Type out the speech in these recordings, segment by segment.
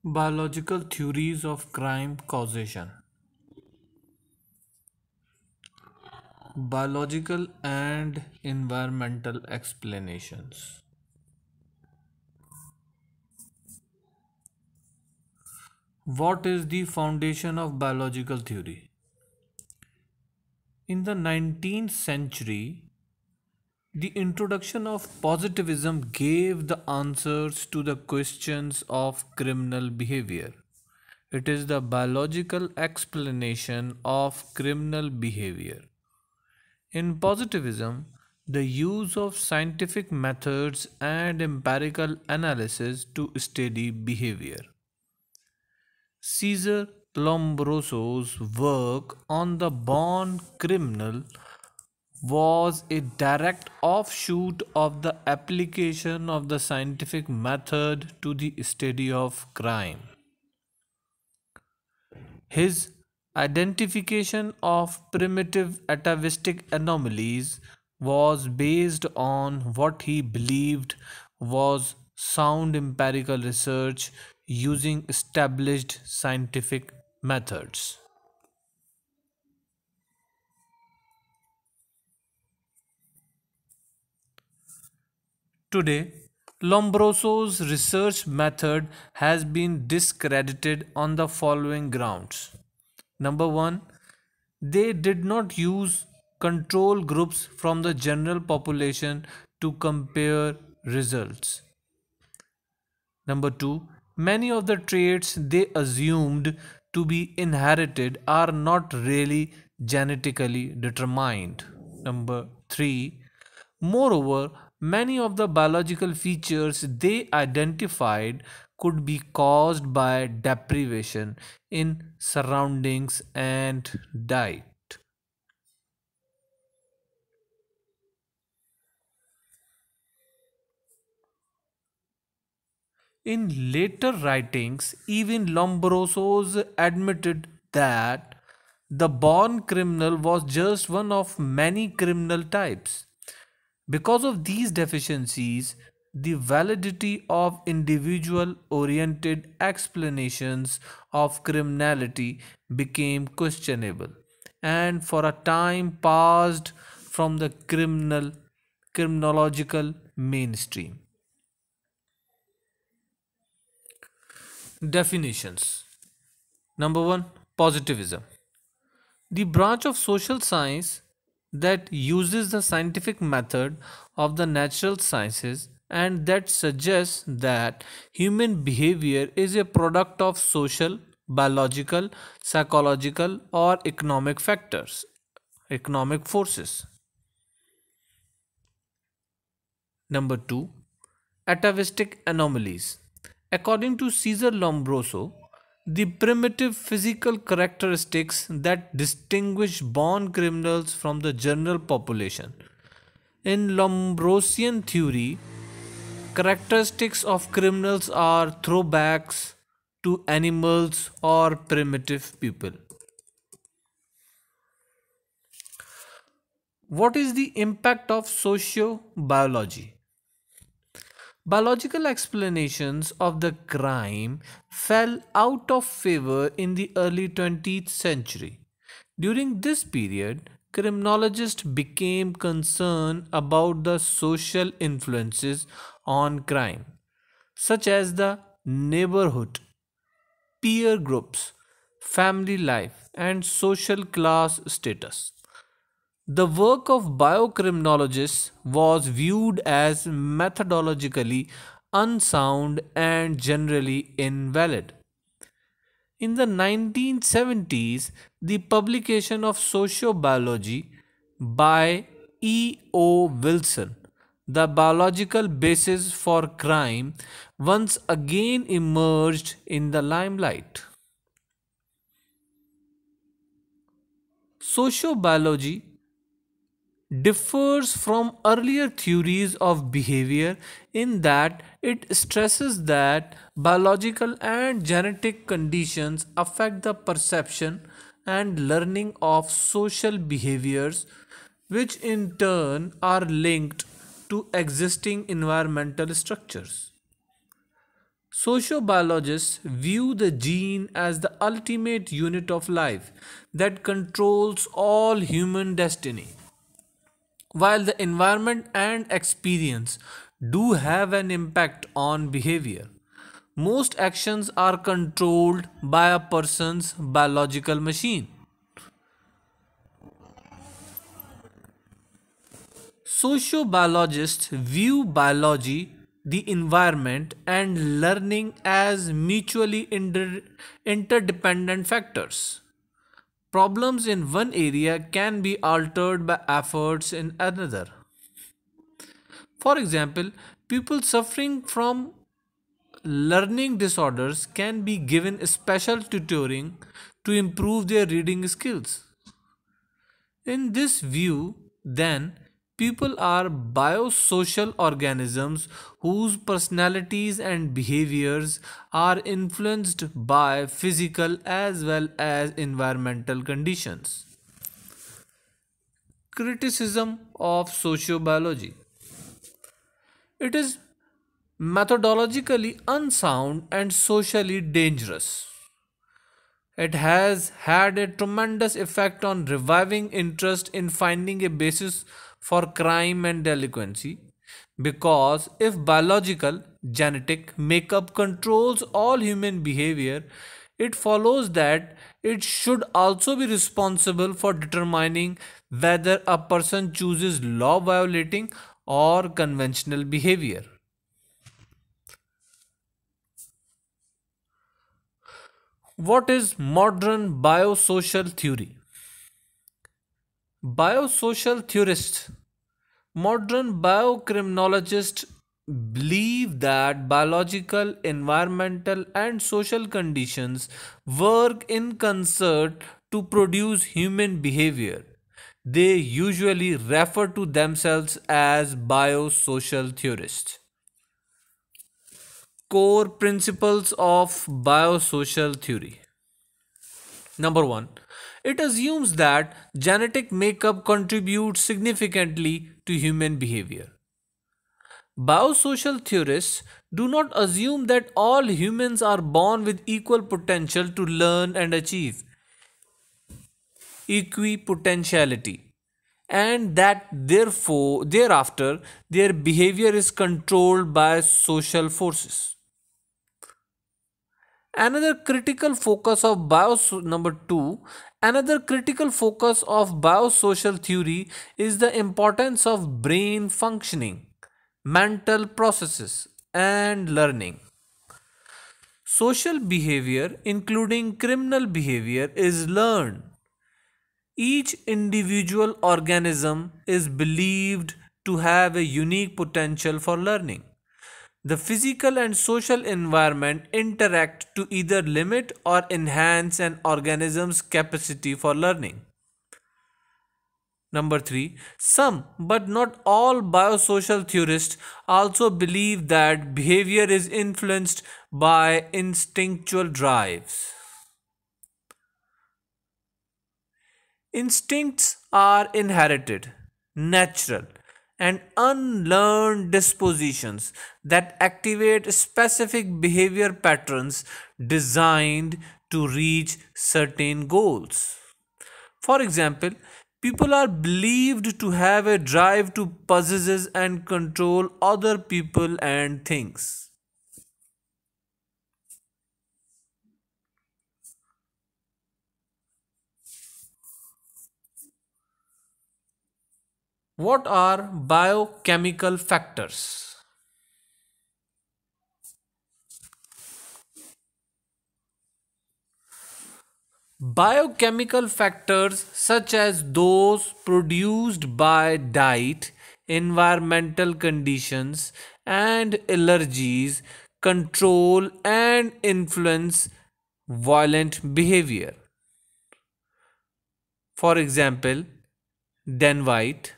Biological theories of crime causation. Biological and environmental explanations. What is the foundation of biological theory? In the 19th century, the introduction of positivism gave the answers to the questions of criminal behavior. It is the biological explanation of criminal behavior. In positivism, the use of scientific methods and empirical analysis to study behavior. Cesar Lombroso's work on the born criminal was a direct offshoot of the application of the scientific method to the study of crime. His identification of primitive atavistic anomalies was based on what he believed was sound empirical research using established scientific methods. Today, Lombroso's research method has been discredited on the following grounds. Number one, they did not use control groups from the general population to compare results. Number two, many of the traits they assumed to be inherited are not really genetically determined. Number three, moreover, many of the biological features they identified could be caused by deprivation in surroundings and diet. In later writings, even Lombroso admitted that the born criminal was just one of many criminal types. Because of these deficiencies, the validity of individual oriented explanations of criminality became questionable and for a time passed from the criminological mainstream. Definitions. Number one, positivism. The branch of social science that uses the scientific method of the natural sciences and that suggests that human behavior is a product of social, biological, psychological, or economic forces. Number two, atavistic anomalies. According to Cesar Lombroso, the primitive physical characteristics that distinguish born criminals from the general population. In Lombrosian theory, characteristics of criminals are throwbacks to animals or primitive people. What is the impact of sociobiology? Biological explanations of the crime fell out of favor in the early 20th century. During this period, criminologists became concerned about the social influences on crime, such as the neighborhood, peer groups, family life, and social class status. The work of biocriminologists was viewed as methodologically unsound and generally invalid. In the 1970s, the publication of Sociobiology by E. O. Wilson, the biological basis for crime, once again emerged in the limelight. Sociobiology differs from earlier theories of behavior in that it stresses that biological and genetic conditions affect the perception and learning of social behaviors, which in turn are linked to existing environmental structures. Sociobiologists view the gene as the ultimate unit of life that controls all human destiny. While the environment and experience do have an impact on behavior, most actions are controlled by a person's biological machine. Sociobiologists view biology, the environment, and learning as mutually interdependent factors. Problems in one area can be altered by efforts in another. For example, people suffering from learning disorders can be given special tutoring to improve their reading skills. In this view, then, people are biosocial organisms whose personalities and behaviors are influenced by physical as well as environmental conditions. Criticism of sociobiology. It is methodologically unsound and socially dangerous. It has had a tremendous effect on reviving interest in finding a basis for crime and delinquency. Because if biological, genetic makeup controls all human behavior, it follows that it should also be responsible for determining whether a person chooses law violating or conventional behavior. What is modern biosocial theory? Biosocial theorists, modern biocriminologists believe that biological, environmental, and social conditions work in concert to produce human behavior. They usually refer to themselves as biosocial theorists. Core principles of biosocial theory. Number one, it assumes that genetic makeup contributes significantly to human behavior. Biosocial theorists do not assume that all humans are born with equal potential to learn and achieve equipotentiality, and that therefore thereafter their behavior is controlled by social forces. Another critical focus of number 2, another critical focus of biosocial theory is the importance of brain functioning, mental processes, and learning. Social behavior, including criminal behavior, is learned. Each individual organism is believed to have a unique potential for learning. The physical and social environment interact to either limit or enhance an organism's capacity for learning. Number 3, some but not all biosocial theorists also believe that behavior is influenced by instinctual drives. Instincts are inherited, natural, and unlearned dispositions that activate specific behavior patterns designed to reach certain goals. For example, people are believed to have a drive to possess and control other people and things. What are biochemical factors? Biochemical factors such as those produced by diet, environmental conditions, and allergies control and influence violent behavior. For example, Dan White,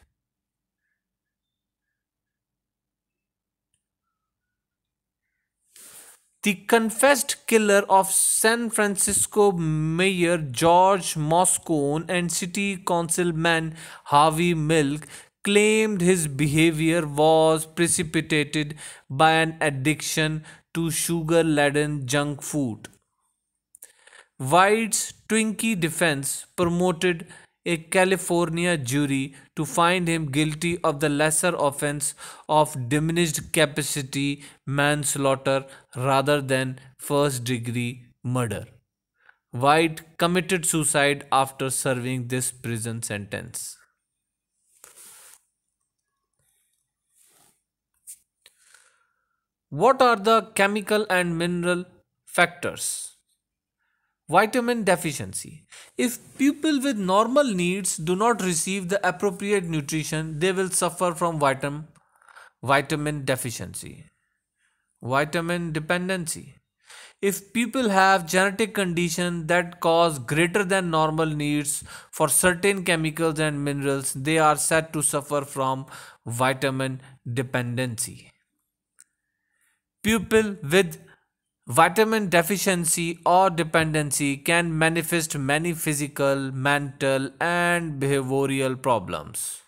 the confessed killer of San Francisco Mayor George Moscone and City Councilman Harvey Milk, claimed his behavior was precipitated by an addiction to sugar laden junk food. White's Twinkie defense promoted a California jury to find him guilty of the lesser offense of diminished capacity manslaughter rather than first degree murder. White committed suicide after serving this prison sentence. What are the chemical and mineral factors? Vitamin deficiency. If people with normal needs do not receive the appropriate nutrition, they will suffer from vitamin deficiency. Vitamin dependency. If people have genetic conditions that cause greater than normal needs for certain chemicals and minerals, they are said to suffer from vitamin dependency. People with vitamin deficiency or dependency can manifest many physical, mental, and behavioral problems.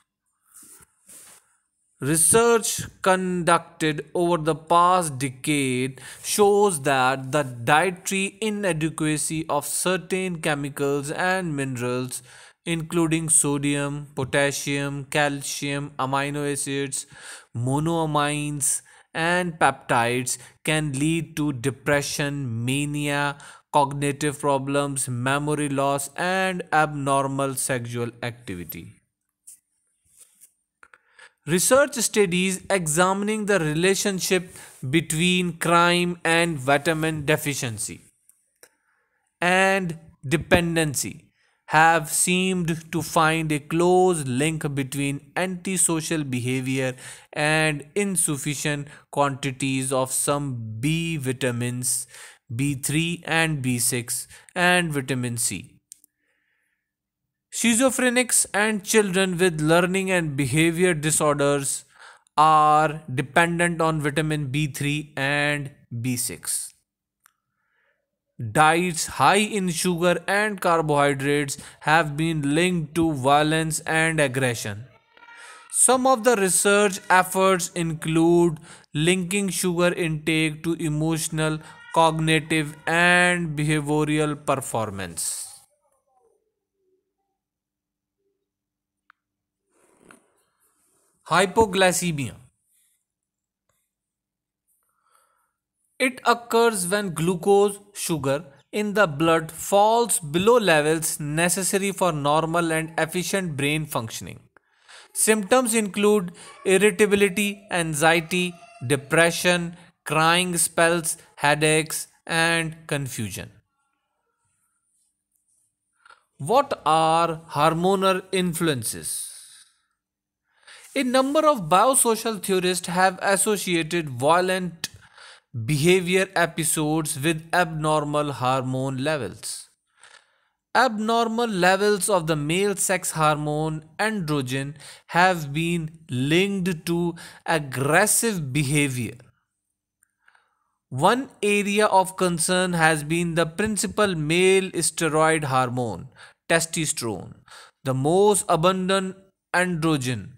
Research conducted over the past decade shows that the dietary inadequacy of certain chemicals and minerals, including sodium, potassium, calcium, amino acids, monoamines, and peptides, can lead to depression, mania, cognitive problems, memory loss, and abnormal sexual activity. Research studies examining the relationship between crime and vitamin deficiency and dependency have seemed to find a close link between antisocial behavior and insufficient quantities of some B vitamins, B3 and B6, and vitamin C. Schizophrenics and children with learning and behavior disorders are dependent on vitamin B3 and B6. Diets high in sugar and carbohydrates have been linked to violence and aggression. Some of the research efforts include linking sugar intake to emotional, cognitive, and behavioral performance. Hypoglycemia. It occurs when glucose sugar in the blood falls below levels necessary for normal and efficient brain functioning. Symptoms include irritability, anxiety, depression, crying spells, headaches, and confusion. What are hormonal influences? A number of biosocial theorists have associated violent behavior episodes with abnormal hormone levels. Abnormal levels of the male sex hormone androgen have been linked to aggressive behavior. One area of concern has been the principal male steroid hormone, testosterone, the most abundant androgen,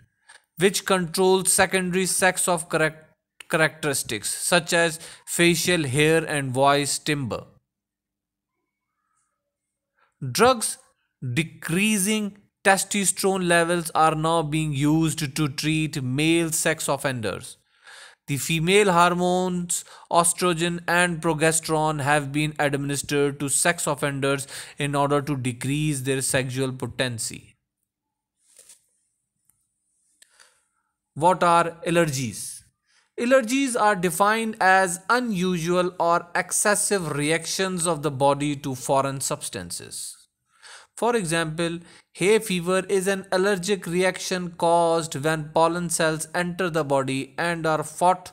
which controls secondary sex of characteristics such as facial hair and voice timbre. Drugs decreasing testosterone levels are now being used to treat male sex offenders. The female hormones estrogen and progesterone have been administered to sex offenders in order to decrease their sexual potency. What are allergies? Allergies are defined as unusual or excessive reactions of the body to foreign substances. For example, hay fever is an allergic reaction caused when pollen cells enter the body and are fought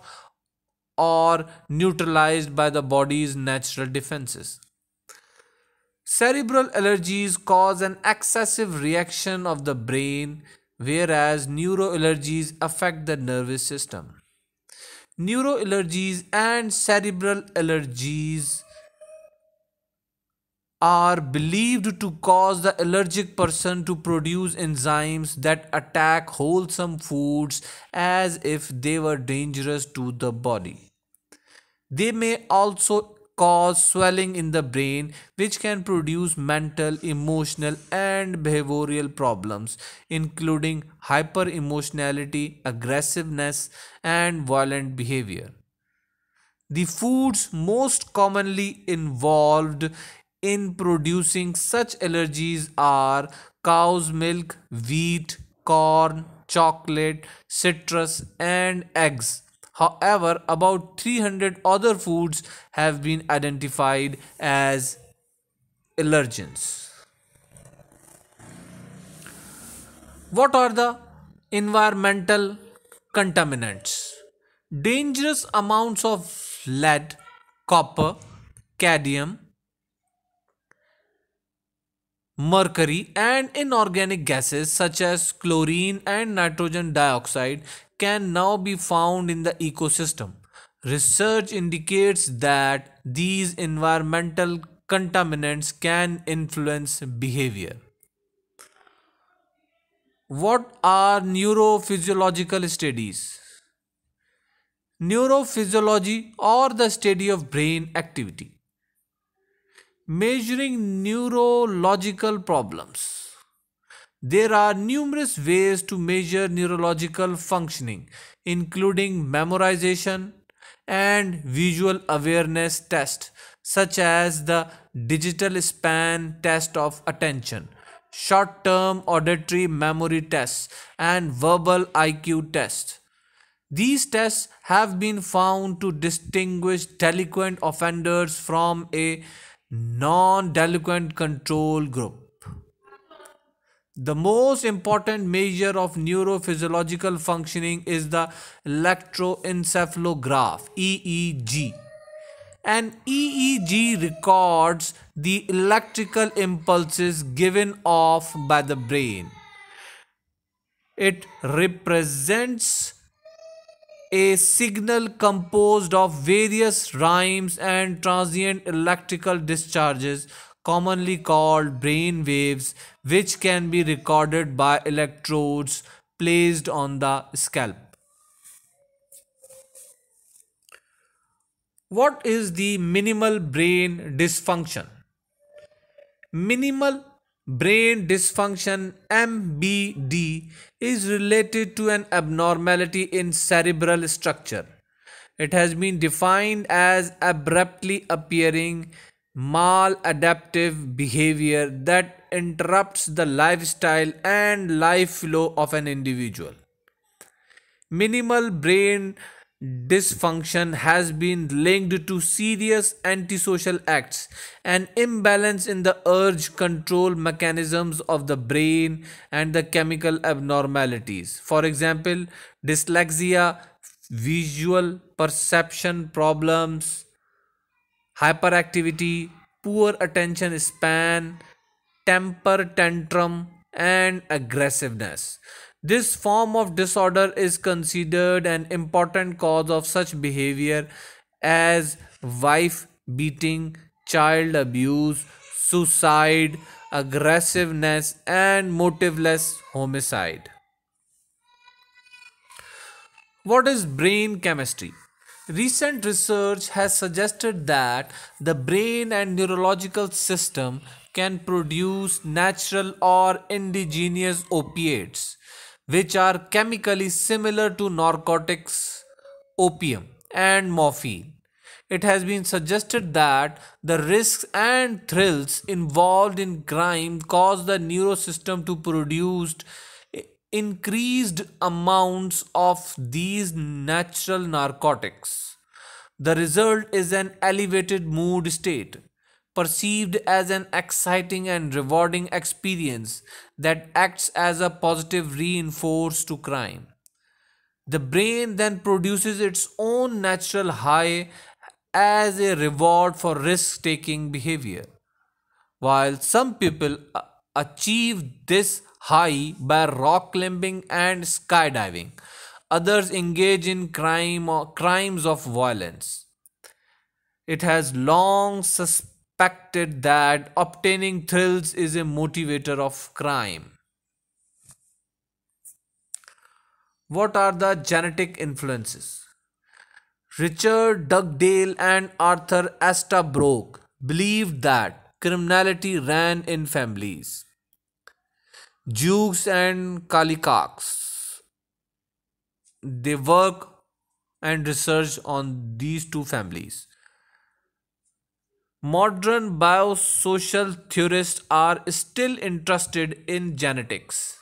or neutralized by the body's natural defenses. Cerebral allergies cause an excessive reaction of the brain, whereas neuroallergies affect the nervous system. Neuroallergies and cerebral allergies are believed to cause the allergic person to produce enzymes that attack wholesome foods as if they were dangerous to the body. They may also cause swelling in the brain, which can produce mental, emotional, and behavioral problems, including hyper emotionality, aggressiveness, and violent behavior. The foods most commonly involved in producing such allergies are cow's milk, wheat, corn, chocolate, citrus, and eggs. However, about 300 other foods have been identified as allergens. What are the environmental contaminants? Dangerous amounts of lead, copper, cadmium, mercury, and inorganic gases such as chlorine and nitrogen dioxide can now be found in the ecosystem. Research indicates that these environmental contaminants can influence behavior. What are neurophysiological studies? Neurophysiology, or the study of brain activity, measuring neurological problems. There are numerous ways to measure neurological functioning, including memorization and visual awareness tests, such as the digital span test of attention, short term auditory memory tests, and verbal IQ tests. These tests have been found to distinguish delinquent offenders from a non delinquent control group. The most important measure of neurophysiological functioning is the electroencephalograph EEG. An EEG records the electrical impulses given off by the brain. It represents a signal composed of various rhymes and transient electrical discharges, commonly called brain waves, which can be recorded by electrodes placed on the scalp. What is the minimal brain dysfunction? Minimal brain dysfunction MBD is related to an abnormality in cerebral structure. It has been defined as abruptly appearing maladaptive behavior that interrupts the lifestyle and life flow of an individual. Minimal brain dysfunction has been linked to serious antisocial acts, an imbalance in the urge control mechanisms of the brain, and the chemical abnormalities. For example, dyslexia, visual perception problems, hyperactivity, poor attention span, temper tantrum, and aggressiveness. This form of disorder is considered an important cause of such behavior as wife beating, child abuse, suicide, aggressiveness, and motiveless homicide. What is brain chemistry? Recent research has suggested that the brain and neurological system can produce natural or indigenous opiates, which are chemically similar to narcotics, opium, and morphine. It has been suggested that the risks and thrills involved in crime cause the neurosystem to produce increased amounts of these natural narcotics. The result is an elevated mood state, perceived as an exciting and rewarding experience that acts as a positive reinforce to crime. The brain then produces its own natural high as a reward for risk taking behavior. While some people achieve this high by rock climbing and skydiving, others engage in crime or crimes of violence. It has long suspected that obtaining thrills is a motivator of crime. What are the genetic influences? Richard Dugdale and Arthur Estabrook believed that criminality ran in families. Jukes and Kallikaks, they work and research on these two families. Modern biosocial theorists are still interested in genetics.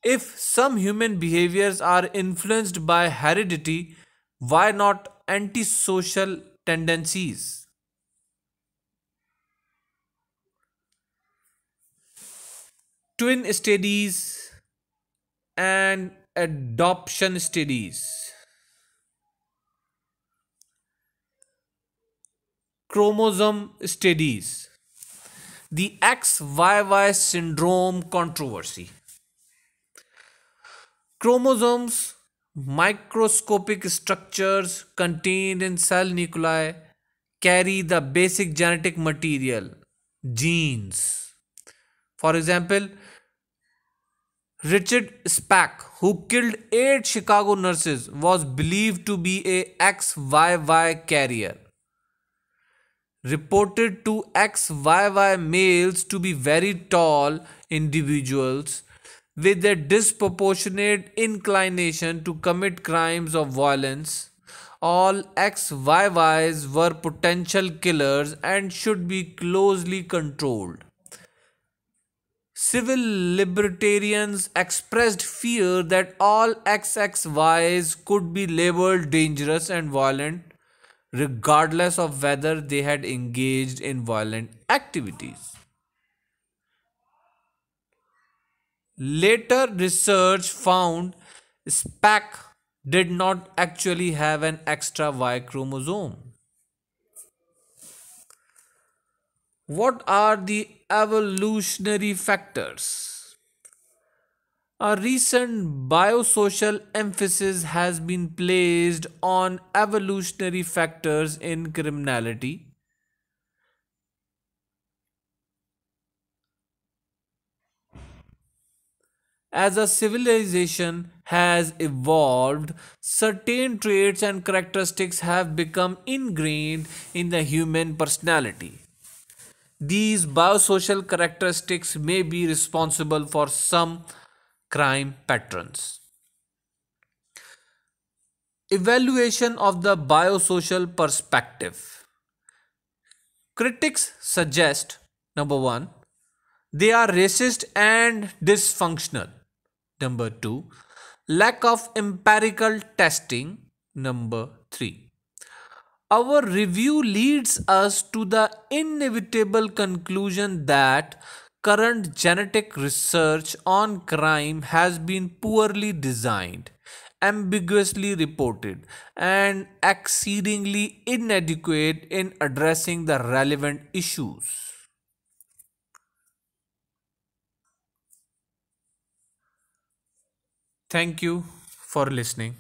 If some human behaviors are influenced by heredity, why not antisocial tendencies? Twin studies and adoption studies. Chromosome studies. The XYY syndrome controversy. Chromosomes, microscopic structures contained in cell nuclei, carry the basic genetic material, genes. For example, Richard Speck, who killed 8 Chicago nurses, was believed to be a XYY carrier. Reported to XYY males to be very tall individuals with a disproportionate inclination to commit crimes of violence. All XYYs were potential killers and should be closely controlled. Civil libertarians expressed fear that all XXYs could be labeled dangerous and violent, regardless of whether they had engaged in violent activities. Later research found Speck did not actually have an extra Y chromosome. What are the evolutionary factors? A recent biosocial emphasis has been placed on evolutionary factors in criminality. As a civilization has evolved, certain traits and characteristics have become ingrained in the human personality. These biosocial characteristics may be responsible for some crime patterns. Evaluation of the biosocial perspective. Critics suggest number one, they are racist and dysfunctional. Number two, lack of empirical testing. Number three, our review leads us to the inevitable conclusion that current genetic research on crime has been poorly designed, ambiguously reported, and exceedingly inadequate in addressing the relevant issues. Thank you for listening.